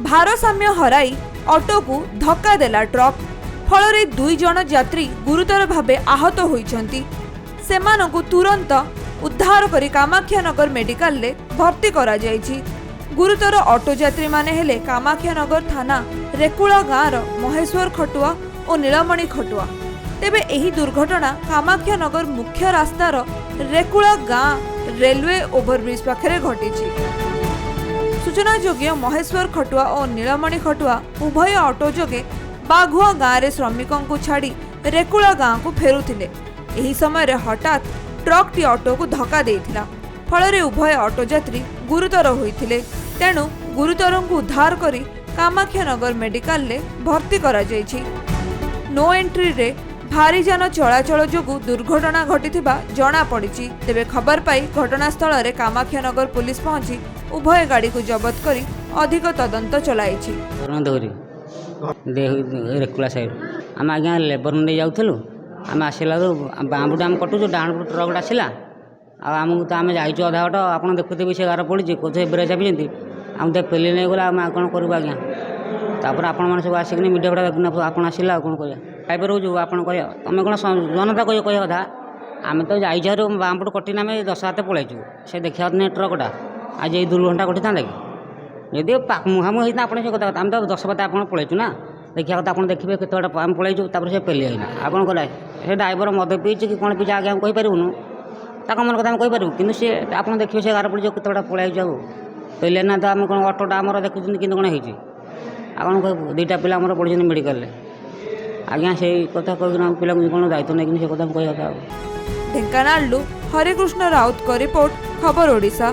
ଭାରସାମ୍ୟ ହରାଇ ଅଟୋକୁ ଧକ୍କା ଦେଲା ଟ୍ରକ୍। ଫଳରେ 2 ଜଣ ଯାତ୍ରୀ ଗୁରୁତର ଭାବେ ଆହତ ହୋଇଛନ୍ତି। ସେମାନଙ୍କୁ ତୁରନ୍ତ ଉଦ୍ଧାର କରି କାମାକ୍ଷାନଗର ମେଡିକାଲରେ ଭର୍ତ୍ତି କରାଯାଇଛି। ଗୁରୁତର ଅଟୋ ଯାତ୍ରୀମାନେ ହେଲେ କାମାକ୍ଷାନଗର ଥାନା ରେକୁଳା ଗାଁର ମହେଶ୍ୱର ଖଟୁଆ ଓ ନୀଳମଣି ଖଟୁଆ। ତେବେ ଏହି ଦୁର୍ଘଟଣା କାମାକ୍ଷାନଗର ମୁଖ୍ୟ ରାସ୍ତାର ରେକୁଳା ଗାଁ ରେଲୱେ ଓଭରବ୍ରିଜ ପାଖରେ ଘଟିଛି। सूचनायोग्य महेश्वर खटुआ और नीलमणि खटुआ उभय ऑटो जोगे बाघुआ गाँव में श्रमिकों को छाड़ी रेकुला गाँव को फेरुथिले। एही समय हठात ट्रक टी ऑटो को धक्का देइथिला। फल उभय ऑटो यात्री गुरुतर होइथिले। तेणु गुरुतर को उद्धार करी कामाक्षानगर मेडिकल ले भर्ती करा जायछि। नो एंट्री रे भारी जान चलाचल जोगु दुर्घटना घटिथिबा जणा पड़िछि। तेबे खबर पाई घटनास्थल रे कामाक्षानगर पुलिस पहुंची उभय गाड़ी को जबत करी अधिक तदंत चलाइछि। रेकुला साइड आम आज्ञा लेबर नहीं जाऊँ आम आसला बाँपटे आम कटुचु डाण पट ट्रक आसला आमको तो आम जाइए अधा बाट आप देखुथे से गार पड़ी कौन ब्रेक चापी आम तो पेली नहीं गला आम कौन करूँ आज्ञा तापर आपण मैंने सब आसिक मीडिया फटा आप आसला कौन कह ड्राइवर हो आप तुम कौन जनता कह कथा आम तो जाइए बाँपट कटिना आम 10 हाथ पलैचु से देखा नहीं ट्रकटा आज ये दुर्घटना घटी था कि जदि मुहांमुही होता आप से कथा आम तो 10 बात आप पलैचु ना देखा कथा आप देखिए केत आम पलैचु से पेली आईना आपन कला से ड्राइवर मद पीछे कि कौन पीछे आगे कहीपरूनु ताक मन कथा कहीपर कि सी आप देखिए से गार पड़ केत पलैचु आगे पेले ना तो आम कौन अटोटा आम देखुं कि कौन होती आपन कह 2टा पिला पढ़े मेडिकल आज्ञा से कथा कह पिला कौन दायित्व नहीं से कथा कह। ढेंकानालू हरिकृष्ण राउत को रिपोर्ट खबर ओडिशा।